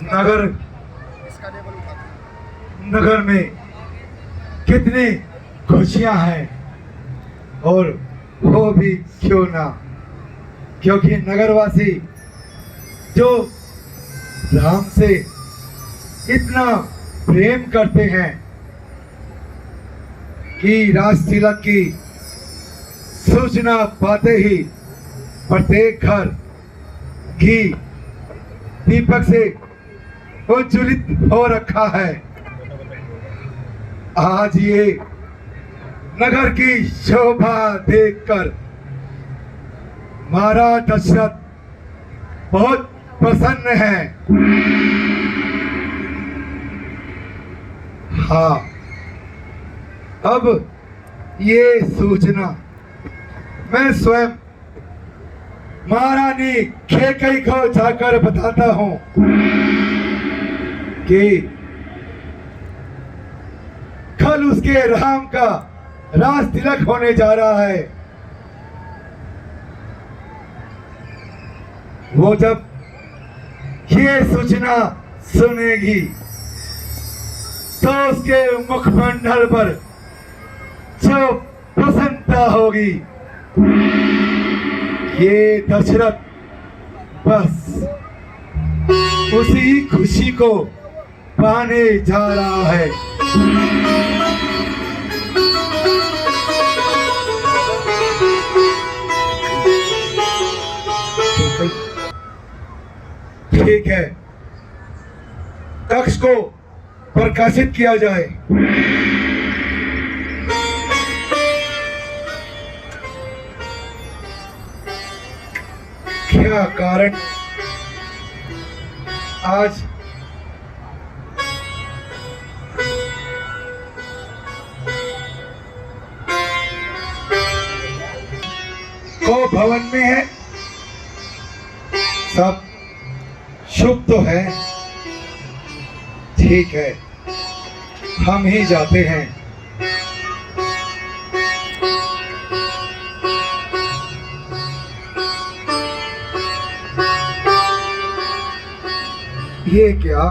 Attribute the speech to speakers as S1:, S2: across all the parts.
S1: नगर नगर में कितनी खुशियां हैं, और वो भी क्यों ना, क्योंकि नगरवासी जो राम से इतना प्रेम करते हैं कि राज तिलक की सूचना पाते ही प्रत्येक घर घी दीपक से उज्ज्वलित हो रखा है। आज ये नगर की शोभा देखकर महाराज दशरथ बहुत प्रसन्न है। हाँ, अब ये सूचना मैं स्वयं महारानी कैकेयी को जाकर बताता हूं कि कल उसके राम का राज तिलक होने जा रहा है। वो जब ये सूचना सुनेगी तो उसके मुखमंडल पर जो प्रसन्नता होगी, ये दशरथ बस उसी खुशी को पाने जा रहा है। ठीक है, कक्ष को प्रकाशित किया जाए। क्या कारण आज को भवन में है? सब शुभ तो है। ठीक है, हम ही जाते हैं। ये क्या?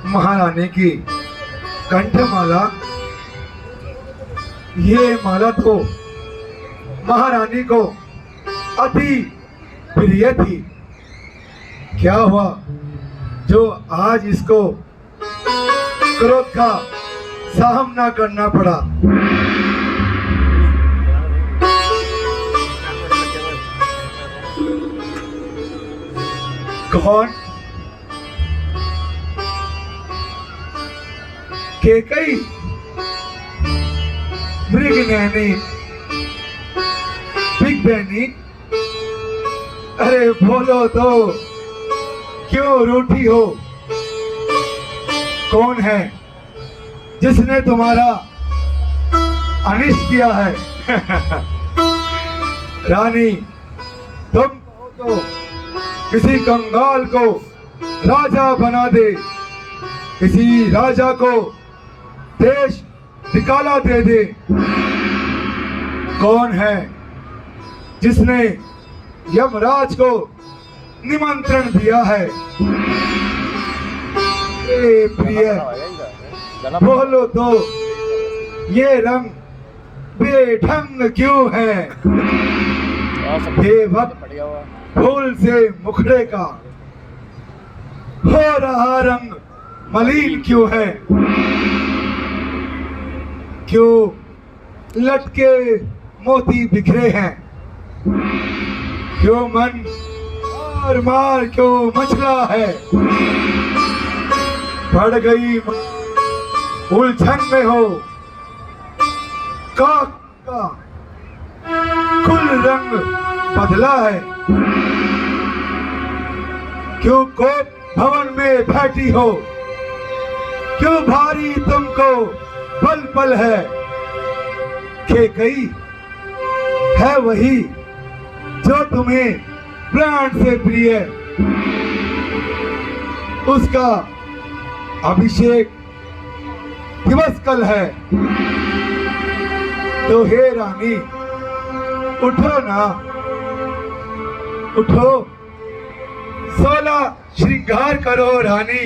S1: महारानी की कंठमाला। ये माला तो महारानी को अति प्रिय थी। क्या हुआ जो आज इसको क्रोध का सामना करना पड़ा? कौन? कैकेयी, मृगनयनी, बिग बहनी। अरे बोलो तो, क्यों रूठी हो? कौन है जिसने तुम्हारा अनिष्ट किया है? रानी, तुम तो किसी कंगाल को राजा बना दे, किसी राजा को देश निकाला दे दे। कौन है जिसने यमराज को निमंत्रण दिया है? ए प्रिय, बोलो तो, ये रंग बेढंग क्यों है? ये वक्त फूल से मुखड़े का हो रहा रंग मलिन क्यों है? क्यों लटके मोती बिखरे हैं? क्यों मन मार मार क्यों मचला है? बढ़ गई उलझन में हो, काक का कुल रंग बदला है। क्यों कोप भवन में बैठी हो? क्यों भारी तुमको पल पल है? कैकेयी है वही जो तुम्हें प्राण से प्रिय। उसका अभिषेक दिवस कल है। तो हे रानी, उठो ना, उठो, 16 श्रृंगार करो रानी।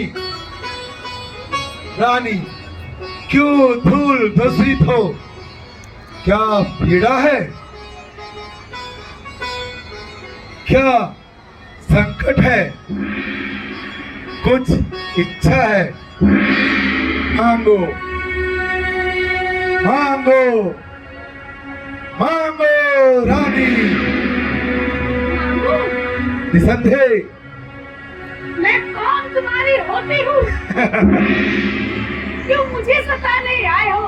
S1: रानी क्यों धूल दूषित हो, क्या पीड़ा है, क्या संकट है, कुछ इच्छा है, मांगो मांगो मांगो रानी। निसंदेह
S2: मैं कौन तुम्हारी होती हूँ? क्यों मुझे सताने आए हो?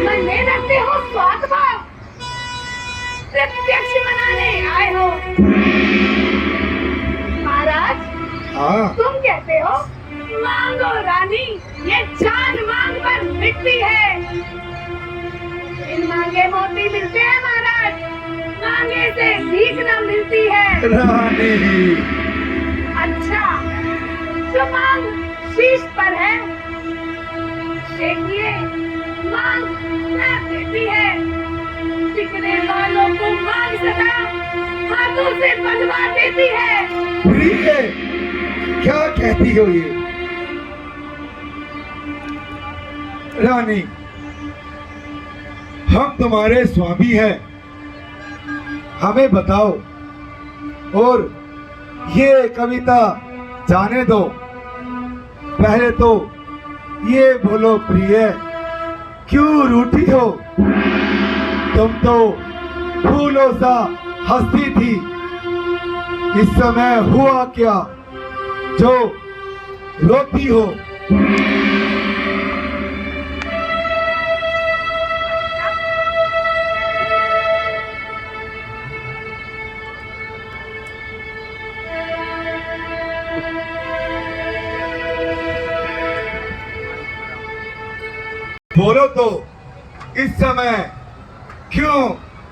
S2: मन में रखते हो स्वार्थ भाव, प्रत्यक्ष मनाने आए हो। महाराज,
S1: हाँ
S2: तुम कहते हो मांगो रानी, ये जान मांग पर मिटती है। इन मांगे मोती मिलते हैं महाराज, मांगे से भीख न मिलती है।
S1: रानी
S2: अच्छा, जो मांग शीश पर है, देखिए मांग क्या देती है। बिकने वालों को मांग सदा हाथों से बंधवा देती है।
S1: प्रिय, क्या कहती हो ये? रानी, हम तुम्हारे स्वामी हैं, हमें बताओ और ये कविता जाने दो। पहले तो ये बोलो प्रिय, क्यों रूठी हो? तुम तो फूलों सा हंसती थी, इस समय हुआ क्या जो रोती हो? बोलो तो, इस समय क्यों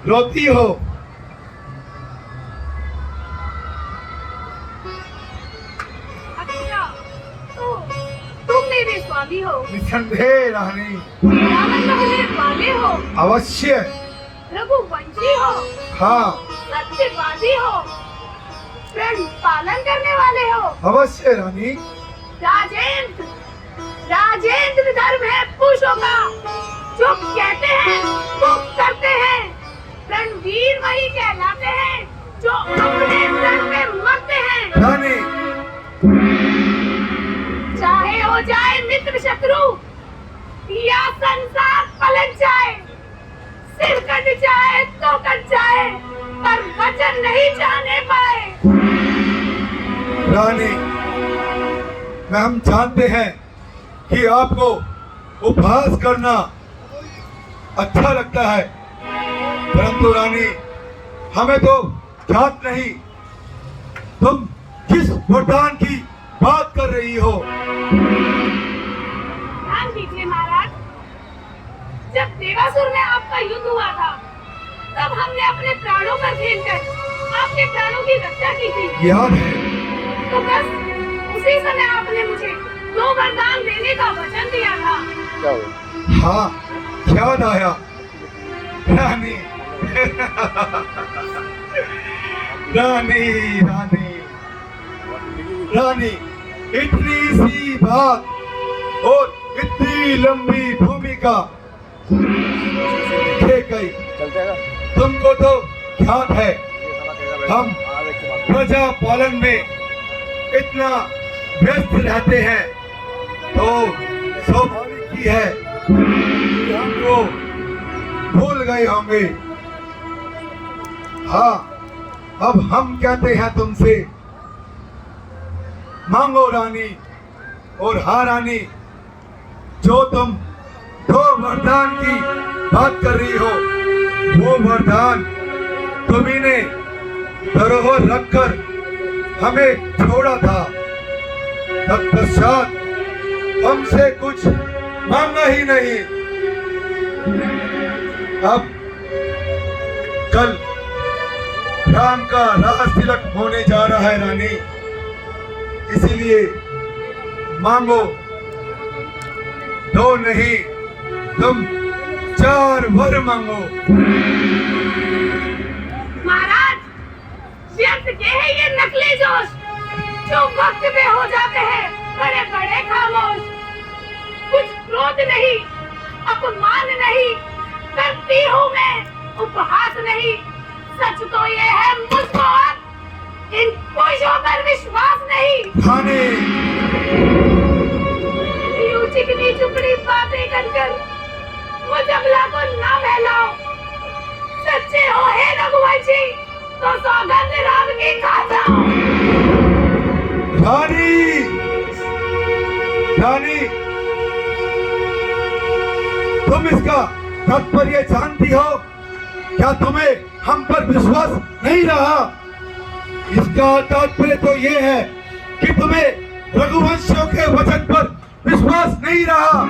S1: रोती हो?
S2: अच्छा, तो तुम मेरे स्वामी हो,
S1: निसंदेह रानी।
S2: मेरा मतलब होने वाले हो,
S1: अवश्य।
S2: रघुवंशी हो,
S1: हाँ
S2: सत्यवादी हो, प्रण पालन करने वाले हो।
S1: अवश्य रानी।
S2: राजेंद्र, राजेंद्र धर्म है पुरुषों का, जो कहते हैं वो करते हैं। रणवीर वही कहलाते हैं जो अपने प्रण में मरते हैं।
S1: रानी
S2: चाहे हो जाए मित्र शत्रु या संसार पलट जाए, सिर कट जाए तो कट जाए, पर वचन नहीं जाने पाए।
S1: रानी, हम जानते हैं कि आपको उपहास करना अच्छा लगता है, परंतु रानी हमें तो ज्ञात नहीं तुम किस वरदान की बात कर रही हो।
S2: ध्यान दीजिए महाराज, जब देवासुर में आपका युद्ध हुआ था, तब हमने अपने प्राणों पर खेलकर आपके प्राणों की रक्षा की थी।
S1: याद है?
S2: तो बस उसी समय आपने मुझे 2 वरदान देने का वचन दिया था।
S1: हाँ, याद आया रानी। रानी रानी रानी, इतनी सी बात और इतनी लंबी भूमिका लिखे गई। तुमको तो ध्यान है, हम प्रजा पालन में इतना व्यस्त रहते हैं, तो स्वाभाविक ही है कि हमको भूल गए होंगे। हाँ, अब हम कहते हैं तुमसे, मांगो रानी। और हाँ रानी, जो तुम 2 वरदान की बात कर रही हो, वो वरदान तुम्ही ने धरोहर रखकर हमें छोड़ा था। तत्पश्चात हमसे कुछ मांगा ही नहीं। अब कल राम का राज तिलक होने जा रहा है रानी, इसीलिए मांगो। 2 नहीं, तुम 4 वर मांगो।
S2: महाराज, करती हूँ मैं उपहास नहीं, सच तो ये है मुझको इन पुरुषों पर विश्वास नहीं।
S1: रानी,
S2: यूं चिकनी चुपड़ी बातें कर मुझ अबला को ना बहलाओ। सच्चे हो हे रघुवंशी तो सौगंध राम की खा जाओ।
S1: रानी, रानी, तुम इसका तात्पर्य जानती हो? क्या तुम्हें हम पर विश्वास नहीं रहा? इसका तात्पर्य तो ये है कि तुम्हें रघुवंशियों के वचन पर विश्वास नहीं रहा।